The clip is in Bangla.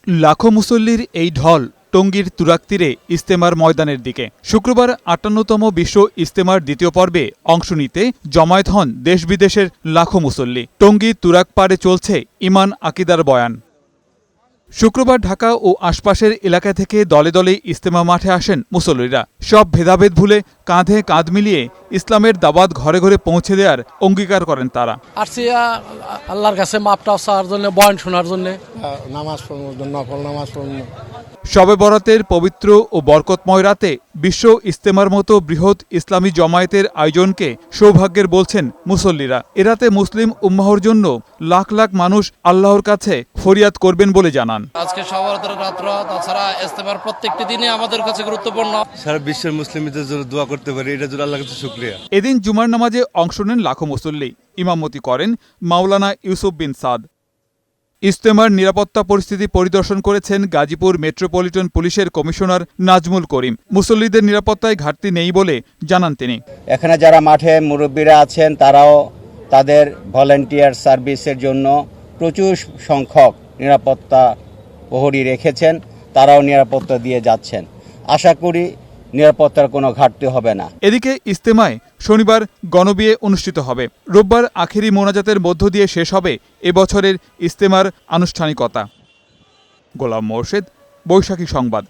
লাখো মুসল্লির এই ঢল টঙ্গীর তুরাগ তীরে ইজতেমার ময়দানের দিকে। শুক্রবার ৫৮তম বিশ্ব ইজতেমার দ্বিতীয় পর্বে অংশ নিতে জমায়েত হন দেশ বিদেশের লাখো মুসল্লি। টঙ্গী তুরাগ পাড়ে চলছে ইমান আকিদার বয়ান। শুক্রবার ঢাকা ও আশপাশের এলাকা থেকে দলে দলে ইজতেমা মাঠে আসেন মুসল্লিরা। সব ভেদাভেদ ভুলে কাঁধে কাঁধ মিলিয়ে ইসলামের দাওয়াত ঘরে ঘরে পৌঁছে দেওয়ার অঙ্গীকার করেন তারা। আসছি আল্লাহর কাছে মাপটা চাওয়ার জন্য, বয়ান শোনার জন্য, নামাজ পড়ব, নফল নামাজ পড়ব। শবে বরাতের পবিত্র ও বরকতময় রাতে বিশ্ব ইজতেমার মতো বৃহৎ ইসলামী জমায়েতের আয়োজনকে সৌভাগ্যের বলছেন মুসল্লিরা। এ রাতে মুসলিম উম্মাহর জন্য লাখ লাখ মানুষ আল্লাহর কাছে ফরিয়াদ করবেন বলে জানান। আজকে শবে বরাতের রাত, তাছাড়া ইজতেমার প্রত্যেকটি দিনই আমাদের কাছে গুরুত্বপূর্ণ। সারা বিশ্বের মুসলিমদের জন্য দোয়া করতে পারি, এটার জন্য আল্লাহর কাছে শুকরিয়া। এদিন জুমার নামাজে অংশ নেন লাখো মুসল্লি। ইমামতি করেন মাওলানা ইউসুফ বিন সাদ। ইজতেমার নিরাপত্তা পরিস্থিতি পরিদর্শন করেছেন গাজীপুর মেট্রোপলিটন পুলিশের কমিশনার নাজমুল করিম। মুসল্লিদের নিরাপত্তায় ঘাটতি নেই বলে জানান তিনি। এখানে যারা মাঠে মুরব্বীরা আছেন তারাও তাদের ভলান্টিয়ার সার্ভিসের জন্য প্রচুর সংখ্যক নিরাপত্তা প্রহরী রেখেছেন, তারাও নিরাপত্তা দিয়ে যাচ্ছেন। আশা করি নিরাপত্তার কোনো ঘাটতি হবে না। এদিকে ইজতেমায় শনিবার গণবিয়ে অনুষ্ঠিত হবে। রোববার আখেরি মোনাজাতের মধ্য দিয়ে শেষ হবে এবছরের ইজতেমার আনুষ্ঠানিকতা। গোলাম মোর্শেদ, বৈশাখী সংবাদ।